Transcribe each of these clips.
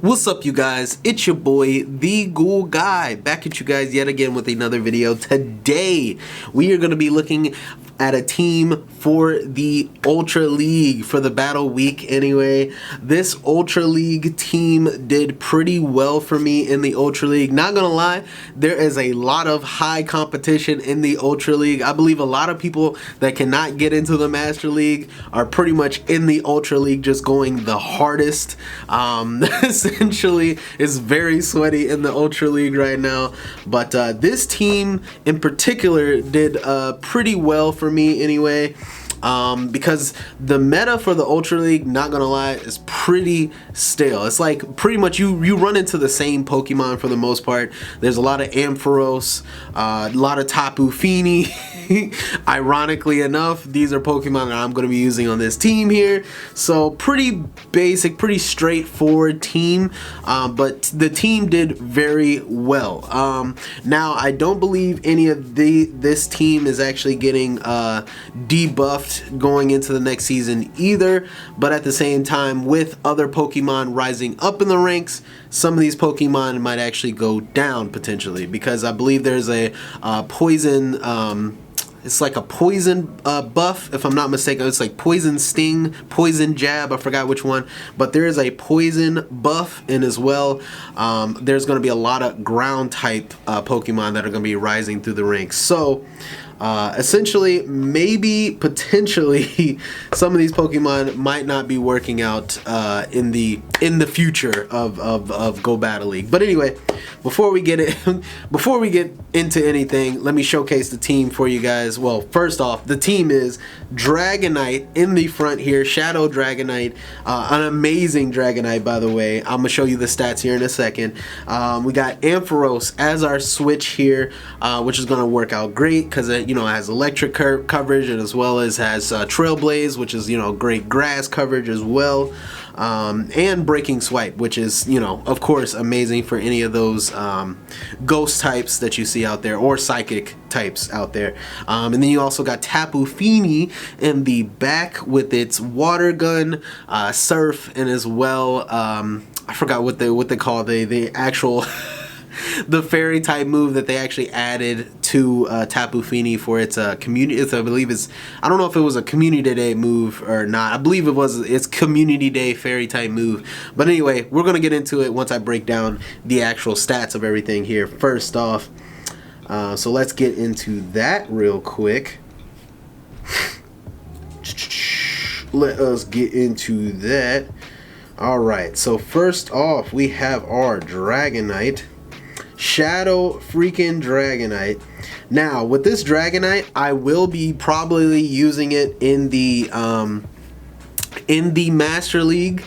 What's up, you guys? It's your boy, TheGoulGuy, back at you guys yet again with another video. Today, we are going to be looking at a team for the Ultra League, for the Battle Week anyway. This Ultra League team did pretty well for me in the Ultra League. Not gonna lie, there is a lot of high competition in the Ultra League. I believe a lot of people that cannot get into the Master League are pretty much in the Ultra League just going the hardest. Essentially, it's very sweaty in the Ultra League right now. But this team in particular did pretty well for me anyway, because the meta for the Ultra League, not gonna lie, is pretty stale. It's like pretty much you run into the same Pokemon for the most part. There's a lot of Ampharos, a lot of Tapu Fini. Ironically enough, these are Pokemon that I'm going to be using on this team here. So pretty basic, pretty straightforward team, but the team did very well. Now, I don't believe any of this team is actually getting debuffed going into the next season either, but at the same time, with other Pokemon rising up in the ranks, some of these Pokemon might actually go down potentially, because I believe there's a poison, it's like a poison buff, if I'm not mistaken. It's like poison sting, poison jab, I forgot which one, but there is a poison buff, and as well there's going to be a lot of ground type Pokemon that are going to be rising through the ranks. So essentially, maybe potentially some of these Pokemon might not be working out in the future of Go Battle League. But anyway, before we get into anything, let me showcase the team for you guys. Well, first off, the team is Dragonite in the front here, Shadow Dragonite, an amazing Dragonite, by the way. I'm gonna show you the stats here in a second. We got Ampharos as our switch here, which is gonna work out great because it has electric coverage, and as well as has Trailblaze, which is great grass coverage as well, and Breaking Swipe, which is of course amazing for any of those ghost types that you see out there, or psychic types out there. And then you also got Tapu Fini in the back with its water gun, surf, and as well I forgot what they call the actual the fairy type move that they actually added to Tapu Fini for its community. I believe I don't know if it was a community day move or not. I believe it was its community day fairy type move. But anyway, we're gonna get into it once I break down the actual stats of everything here. First off, so let's get into that real quick. Let us get into that. All right. So first off, we have our Dragonite. Shadow freaking Dragonite. Now, with this Dragonite, I will be probably using it in the Master League,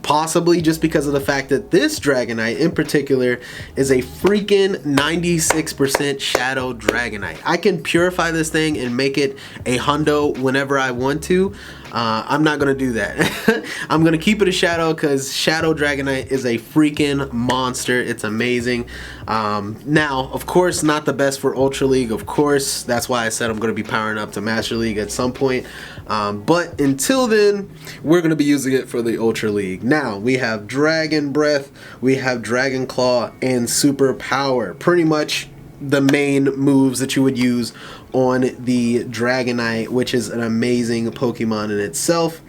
possibly just because of the fact that this Dragonite in particular is a freaking 96% Shadow Dragonite. I can purify this thing and make it a hundo whenever I want to. I'm not gonna do that. I'm gonna keep it a Shadow because Shadow Dragonite is a freaking monster. It's amazing. Now, of course, not the best for Ultra League. Of course, that's why I said I'm gonna be powering up to Master League at some point. But until then, we're gonna be using it for the Ultra League. Now, we have Dragon Breath, we have Dragon Claw, and Super Power. Pretty much the main moves that you would use on the Dragonite, which is an amazing Pokemon in itself.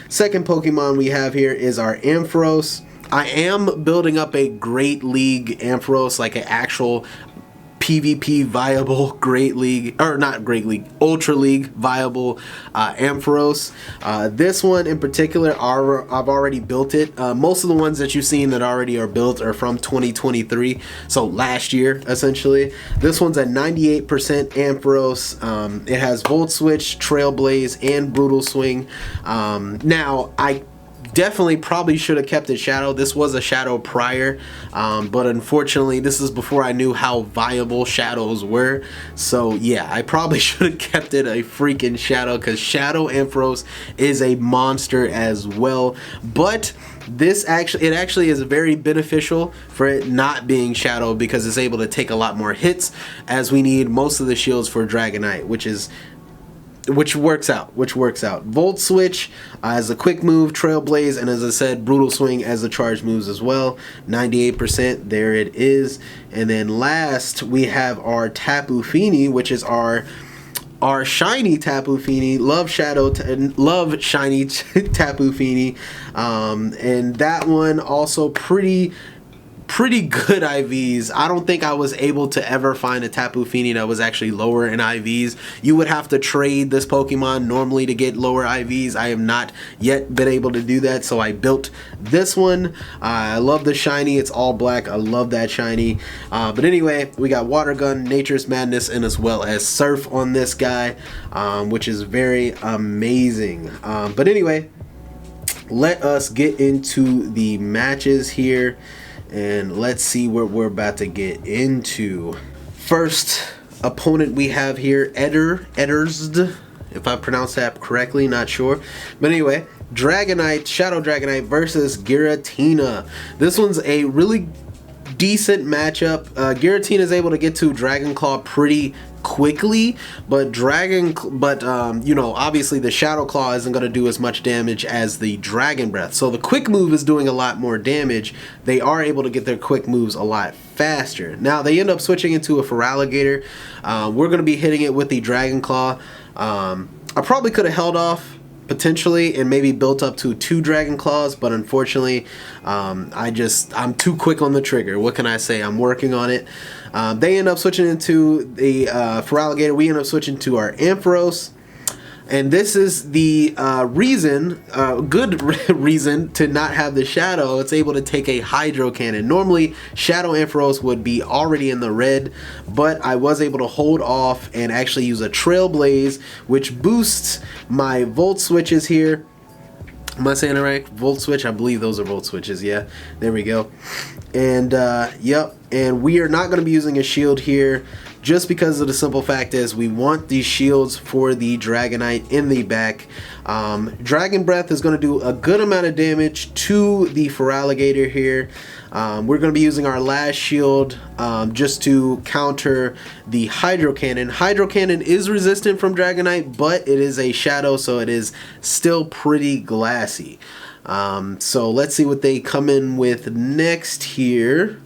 Second Pokemon we have here is our Ampharos. I am building up a Great League Ampharos, like an actual PvP viable Great League, or not Great League, Ultra League viable Ampharos. This one in particular, I've already built it. Most of the ones that you've seen that already are built are from 2023, so last year essentially. This one's at 98% Ampharos. It has Volt Switch, Trailblaze, and Brutal Swing. Now, I definitely probably should have kept it Shadow. This was a Shadow prior, but unfortunately this is before I knew how viable Shadows were. So yeah, I probably should have kept it a freaking Shadow, because Shadow Ampharos is a monster as well. But this actually is very beneficial for it not being Shadow, because it's able to take a lot more hits, as we need most of the shields for Dragonite, which is which works out. Volt Switch as a quick move, Trailblaze, and as I said, Brutal Swing as the charge moves as well. 98%, there it is. And then last, we have our Tapu Fini, which is our shiny Tapu Fini. Love shiny Tapu Fini. And that one also pretty good IVs. I don't think I was able to ever find a Tapu Fini that was actually lower in IVs. You would have to trade this Pokemon normally to get lower IVs. I have not yet been able to do that, so I built this one. I love the shiny. It's all black. I love that shiny. But anyway, we got Water Gun, Nature's Madness, and as well as Surf on this guy, which is very amazing. But anyway, let us get into the matches here. And let's see what we're about to get into. First opponent we have here, Eddersd, if I pronounced that correctly, not sure. But anyway, Dragonite, Shadow Dragonite versus Giratina. This one's a really decent matchup. Giratina is able to get to Dragon Claw pretty quickly, but you know, obviously the Shadow Claw isn't going to do as much damage as the Dragon Breath. So the quick move is doing a lot more damage. They are able to get their quick moves a lot faster. Now they end up switching into a Feraligatr. We're going to be hitting it with the Dragon Claw. I probably could have held off potentially and maybe built up to 2 Dragon Claws, but unfortunately I'm too quick on the trigger. What can I say? I'm working on it. They end up switching into the Feraligatr. We end up switching to our Ampharos. And this is the good reason to not have the Shadow. It's able to take a Hydro Cannon. Normally, Shadow Ampharos would be already in the red, but I was able to hold off and actually use a Trailblaze, which boosts my Volt Switches here. Am I saying it right? Volt Switch? I believe those are Volt Switches. Yeah, there we go. And, yep, and we are not going to be using a shield here, just because of the simple fact is we want these shields for the Dragonite in the back. Dragon Breath is going to do a good amount of damage to the Feraligatr here. We're going to be using our last shield just to counter the Hydro Cannon. Hydro Cannon is resistant from Dragonite, but it is a shadow, so it is still pretty glassy. So let's see what they come in with next here.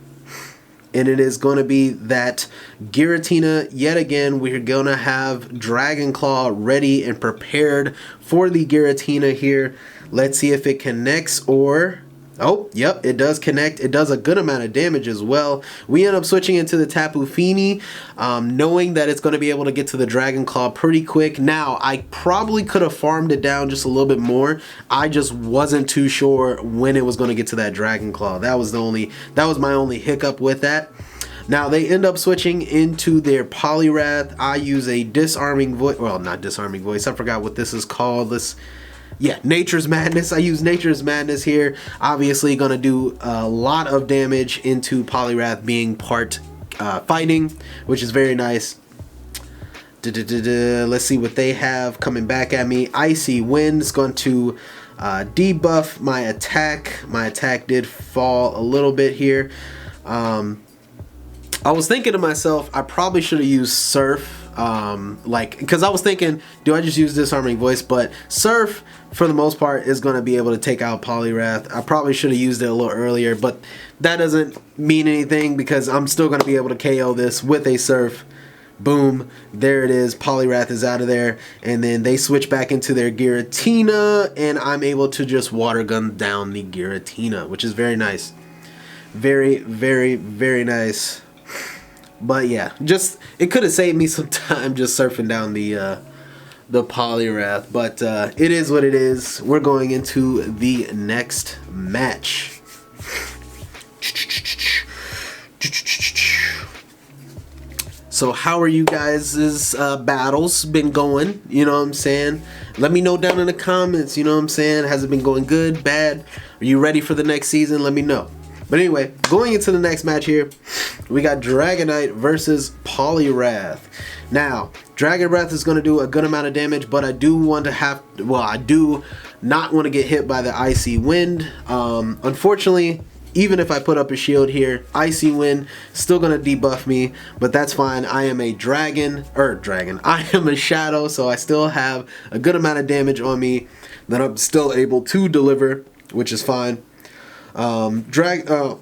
And it is going to be that Giratina, yet again, we're going to have Dragon Claw ready and prepared for the Giratina here. Let's see if it connects or... Oh, yep, it does connect. It does a good amount of damage as well. We end up switching into the Tapu Fini, knowing that it's going to be able to get to the Dragon Claw pretty quick. Now, I probably could have farmed it down just a little bit more. I just wasn't too sure when it was going to get to that Dragon Claw. That was my only hiccup with that. Now, they end up switching into their Poliwrath. I use a Disarming Voice. Well, not Disarming Voice. I forgot what this is called. Yeah, Nature's Madness. I use Nature's Madness here. Obviously going to do a lot of damage into Poliwrath being part fighting, which is very nice. Let's see what they have coming back at me. Icy Wind is going to debuff my attack. My attack did fall a little bit here. I was thinking to myself, I probably should have used Surf. Because I was thinking, do I just use Disarming Voice? But Surf, for the most part, is going to be able to take out Poliwrath. I probably should have used it a little earlier, but that doesn't mean anything because I'm still going to be able to KO this with a Surf. Boom, there it is. Poliwrath is out of there, and then they switch back into their Giratina, and I'm able to just Water Gun down the Giratina, which is very nice. Very, very, very nice. But yeah, it could have saved me some time just surfing down the Poliwrath, but it is what it is. We're going into the next match. So how are you guys' battles been going? You know what I'm saying? Let me know down in the comments, you know what I'm saying? Has it been going good, bad? Are you ready for the next season? Let me know. But anyway, going into the next match here, we got Dragonite versus Poliwrath. Now, Dragon Breath is going to do a good amount of damage, but I do not want to get hit by the Icy Wind. Unfortunately, even if I put up a shield here, Icy Wind still gonna debuff me, but that's fine. I am a I am a shadow, so I still have a good amount of damage on me that I'm still able to deliver, which is fine. Dragon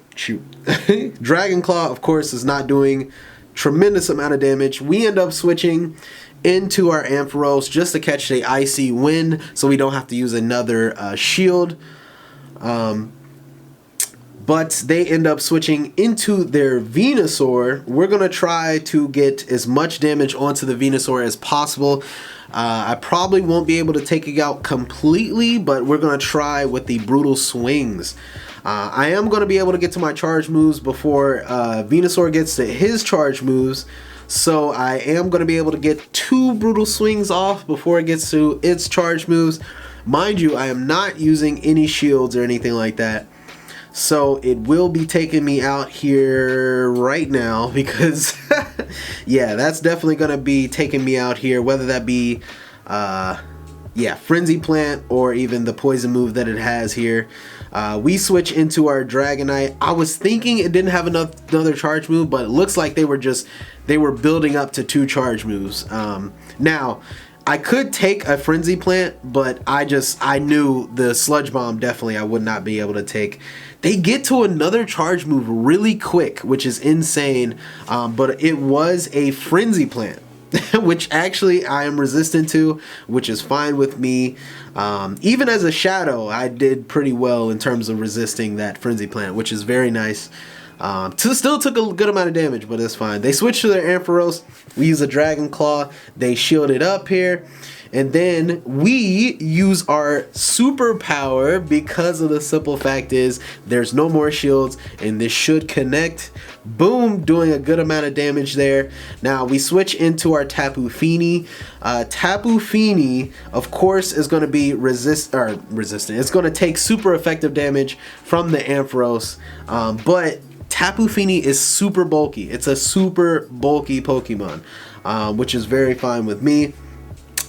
Claw, of course, is not doing tremendous amount of damage. We end up switching into our Ampharos just to catch the Icy Wind, so we don't have to use another shield. But they end up switching into their Venusaur. We're going to try to get as much damage onto the Venusaur as possible. I probably won't be able to take it out completely, but we're going to try with the Brutal Swings. I am going to be able to get to my charge moves before Venusaur gets to his charge moves. So I am going to be able to get 2 Brutal Swings off before it gets to its charge moves. Mind you, I am not using any shields or anything like that. So it will be taking me out here right now because, yeah, that's definitely going to be taking me out here, whether that be, yeah, Frenzy Plant or even the poison move that it has here. We switch into our Dragonite. I was thinking it didn't have another charge move, but it looks like they were building up to 2 charge moves. Now, I could take a Frenzy Plant, but I knew the Sludge Bomb definitely I would not be able to take. They get to another charge move really quick, which is insane, but it was a Frenzy Plant, which actually I am resistant to, which is fine with me. Even as a Shadow, I did pretty well in terms of resisting that Frenzy Plant, which is very nice. Still took a good amount of damage, but it's fine. They switched to their Ampharos. We use a Dragon Claw. They shield it up here. And then we use our superpower because of the simple fact is there's no more shields and this should connect. Boom, doing a good amount of damage there. Now we switch into our Tapu Fini. Tapu Fini, of course, is going to be resistant. It's going to take super effective damage from the Ampharos, but Tapu Fini is super bulky. It's a super bulky Pokemon, which is very fine with me.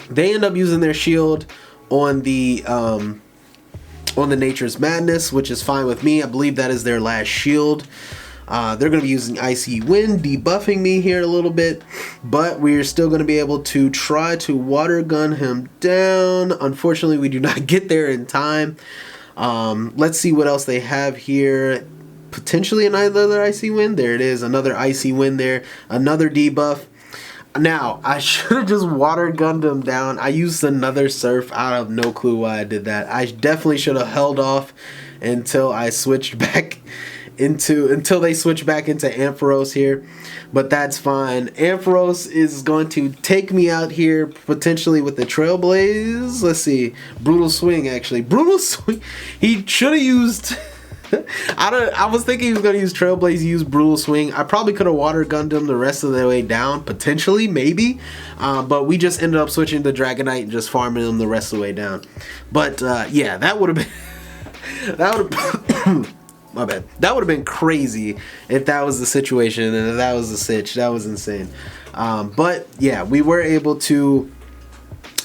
They end up using their shield on the Nature's Madness, which is fine with me. I believe that is their last shield. They're going to be using Icy Wind, debuffing me here a little bit, but we're still going to be able to try to water gun him down. Unfortunately, we do not get there in time. Let's see what else they have here. Potentially another Icy Wind. There it is, another Icy Wind there, another debuff. Now, I should have just water gunned him down. I used another Surf. I have no clue why I did that. I definitely should have held off until I switched back until they switch back into Ampharos here. But that's fine. Ampharos is going to take me out here potentially with the Trailblaze. Let's see. Brutal Swing, actually. Brutal Swing. He should have used... I was thinking he was going to use Trailblaze, use Brutal Swing. I probably could have water gunned him the rest of the way down, potentially, maybe. But we just ended up switching to Dragonite and just farming him the rest of the way down. But yeah, that would have been my bad. That would have been crazy if that was the situation and if that was the sitch. That was insane. But yeah, we were able to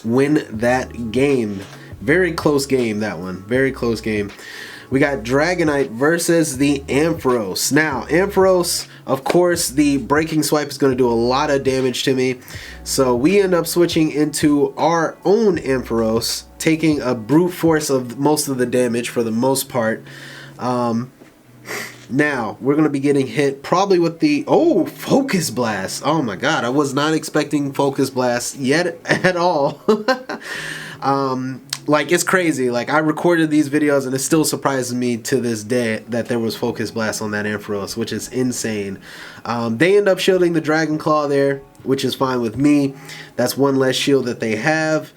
win that game. Very close game, that one. Very close game. We got Dragonite versus the Ampharos. Now, Ampharos, of course, the Breaking Swipe is going to do a lot of damage to me. So we end up switching into our own Ampharos, taking a brute force of most of the damage for the most part. Now, we're going to be getting hit probably with the... Oh, Focus Blast. Oh my god, I was not expecting Focus Blast yet at all. Like, it's crazy. Like, I recorded these videos and it still surprises me to this day that there was Focus Blast on that Ampharos, which is insane. They end up shielding the Dragon Claw there, which is fine with me. That's one less shield that they have.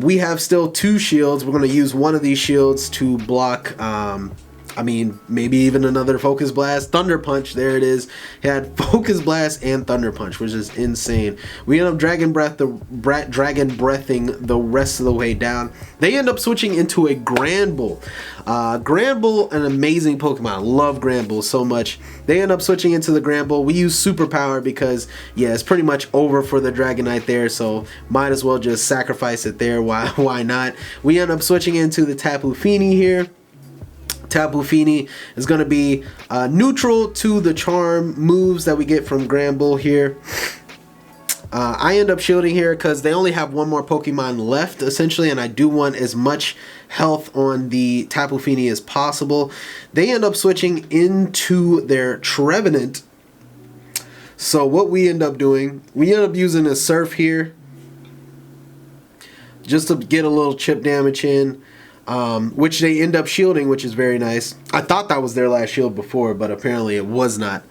We have still 2 shields. We're going to use one of these shields to block... I mean, maybe even another Focus Blast. Thunder Punch, there it is. He had Focus Blast and Thunder Punch, which is insane. We end up Dragon Breathing the rest of the way down. They end up switching into a Granbull. Granbull, an amazing Pokemon. I love Granbull so much. They end up switching into the Granbull. We use Superpower because, yeah, it's pretty much over for the Dragonite there, so might as well just sacrifice it there. Why not? We end up switching into the Tapu Fini here. Tapu Fini is going to be neutral to the charm moves that we get from Granbull here. I end up shielding here because they only have one more Pokemon left, essentially, and I do want as much health on the Tapu Fini as possible. They end up switching into their Trevenant. So what we end up doing, we end up using a Surf here just to get a little chip damage in, which they end up shielding, which is very nice. I thought that was their last shield before, but apparently it was not.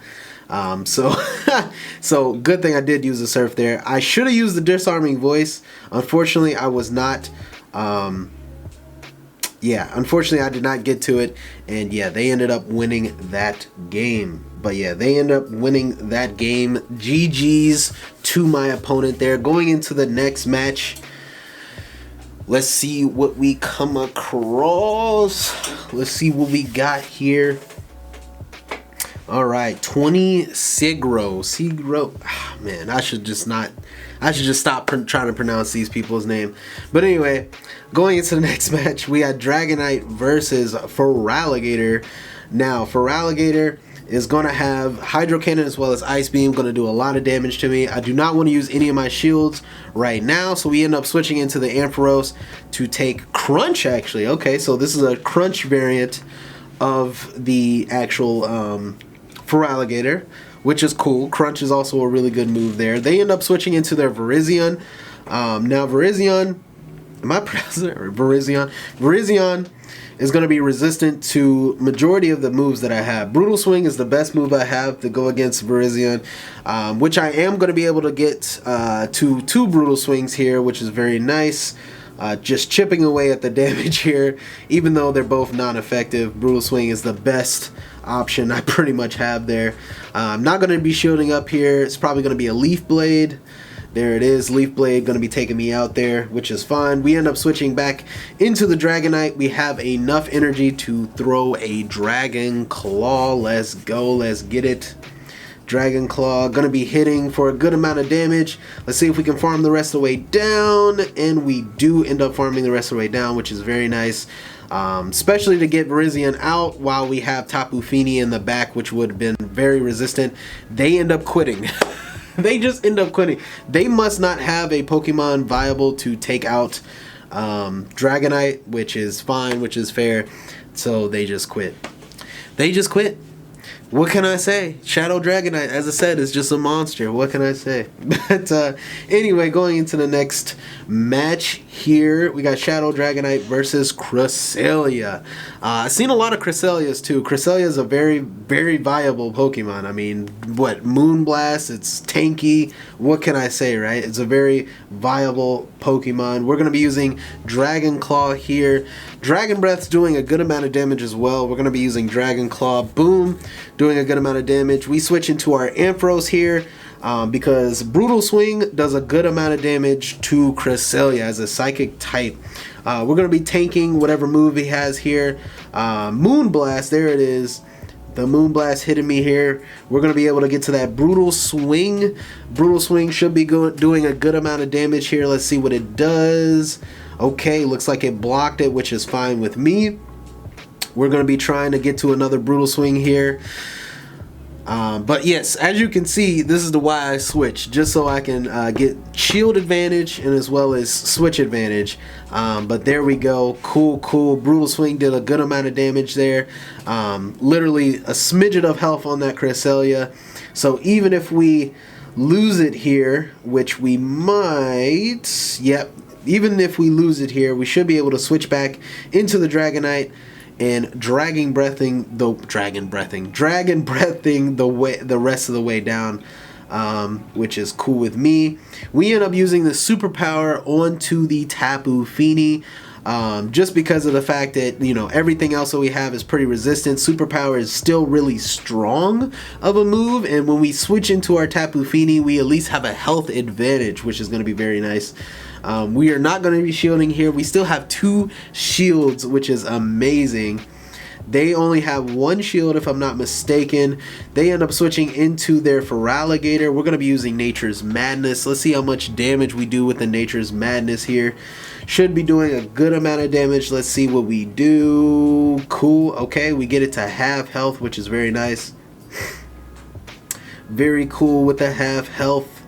So good thing I did use the Surf there. I should have used the Disarming Voice. Unfortunately, I was not. Yeah, unfortunately, I did not get to it. And yeah, they ended up winning that game. But yeah, they end up winning that game. GG's to my opponent there. Going into the next match, let's see what we come across. Let's see what we got here. All right, 20 Sigro. Ah, man, I should just stop trying to pronounce these people's name. But anyway, going into the next match, we got Dragonite versus Feraligatr. Now, Feraligatr is going to have Hydro Cannon as well as Ice Beam, going to do a lot of damage to me. I do not want to use any of my shields right now, so we end up switching into the Ampharos to take Crunch, actually. Okay, so this is a Crunch variant of the actual Feraligatr, which is cool. Crunch is also a really good move there. They end up switching into their Virizion. Now Virizion, am I pronouncing it? Virizion? Virizion is going to be resistant to majority of the moves that I have. Brutal Swing is the best move I have to go against Virizion, which I am going to be able to get to 2 Brutal Swings here, which is very nice. Just chipping away at the damage here, even though they're both non-effective. Brutal Swing is the best option I pretty much have there. I'm not going to be shielding up here. It's probably going to be a Leaf Blade. There it is, Leaf Blade going to be taking me out there, which is fine. We end up switching back into the Dragonite. We have enough energy to throw a Dragon Claw. Let's go, let's get it. Dragon Claw, going to be hitting for a good amount of damage. Let's see if we can farm the rest of the way down, and we do end up farming the rest of the way down, which is very nice. Especially to get Virizion out while we have Tapu Fini in the back, which would have been very resistant. They end up quitting. They just end up quitting. They must not have a Pokemon viable to take out Dragonite, which is fine, which is fair. So they just quit. They just quit. What can I say? Shadow Dragonite, as I said, is just a monster. What can I say? But anyway, going into the next match here, we got Shadow Dragonite versus Cresselia. I've seen a lot of Cresselias too. Cresselia is a very, very viable Pokemon. I mean, what, Moonblast, it's tanky. What can I say, right? It's a very viable Pokemon. We're going to be using Dragon Claw here. Dragon Breath's doing a good amount of damage as well. We're going to be using Dragon Claw. Boom. Doing a good amount of damage. We switch into our Ampharos here because Brutal Swing does a good amount of damage to Cresselia as a psychic type. We're going to be tanking whatever move he has here. Moonblast, there it is. The Moonblast hitting me here. We're going to be able to get to that Brutal Swing. Brutal Swing should be doing a good amount of damage here. Let's see what it does. Okay, looks like it blocked it, which is fine with me. We're going to be trying to get to another Brutal Swing here. But yes, as you can see, this is the why I switch, just so I can get shield advantage and as well as switch advantage. But there we go. Cool, cool. Brutal Swing did a good amount of damage there. Literally a smidget of health on that Cresselia. So even if we lose it here, which we might, yep, even if we lose it here, we should be able to switch back into the Dragonite and dragon breathing the rest of the way down, which is cool with me. We end up using the superpower onto the Tapu Fini, just because of the fact that, you know, everything else that we have is pretty resistant. Superpower is still really strong of a move, and when we switch into our Tapu Fini, we at least have a health advantage, which is going to be very nice. We are not going to be shielding here. We still have 2 shields, which is amazing. They only have 1 shield, if I'm not mistaken. They end up switching into their Feraligatr. We're going to be using Nature's Madness. Let's see how much damage we do with the Nature's Madness here. Should be doing a good amount of damage. Let's see what we do. Cool. Okay, we get it to half health, which is very nice. Very cool with the half health.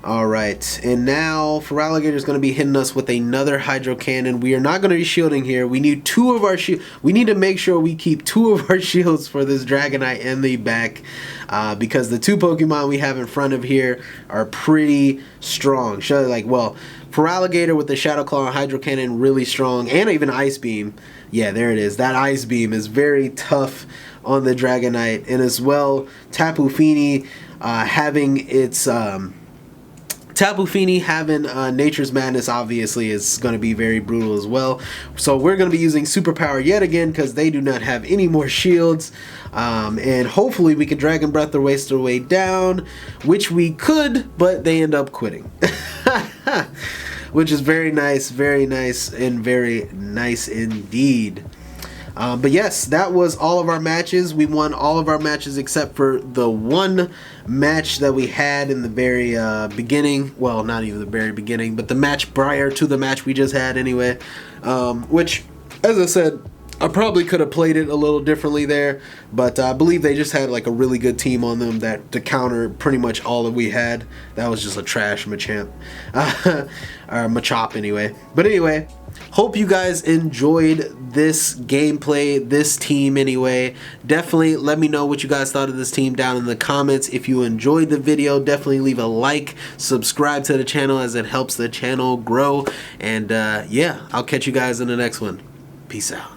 Alright, and now Feraligatr is going to be hitting us with another Hydro Cannon. We are not going to be shielding here. We need two of our shields. We need to make sure we keep two of our shields for this Dragonite in the back, because the two Pokemon we have in front of here are pretty strong. Well, Feraligatr with the Shadow Claw and Hydro Cannon really strong, and even Ice Beam. Yeah, there it is. That Ice Beam is very tough on the Dragonite, and as well, Tapu Fini having its Tapu Fini having Nature's Madness obviously is going to be very brutal as well. So we're going to be using Superpower yet again because they do not have any more shields. And hopefully we can Dragon Breath their way down, which we could, but they end up quitting. Which is very nice, and very nice indeed. But yes, that was all of our matches. We won all of our matches except for the one match that we had in the very beginning. Well, not even the very beginning, but the match prior to the match we just had anyway. Which, as I said, I probably could have played it a little differently there, but I believe they just had like a really good team on them to counter pretty much all that we had. That was just a trash Machamp. Or Machop anyway. But anyway, hope you guys enjoyed this gameplay, this team anyway. Definitely let me know what you guys thought of this team down in the comments. If you enjoyed the video, definitely leave a like, subscribe to the channel as it helps the channel grow. And yeah, I'll catch you guys in the next one. Peace out.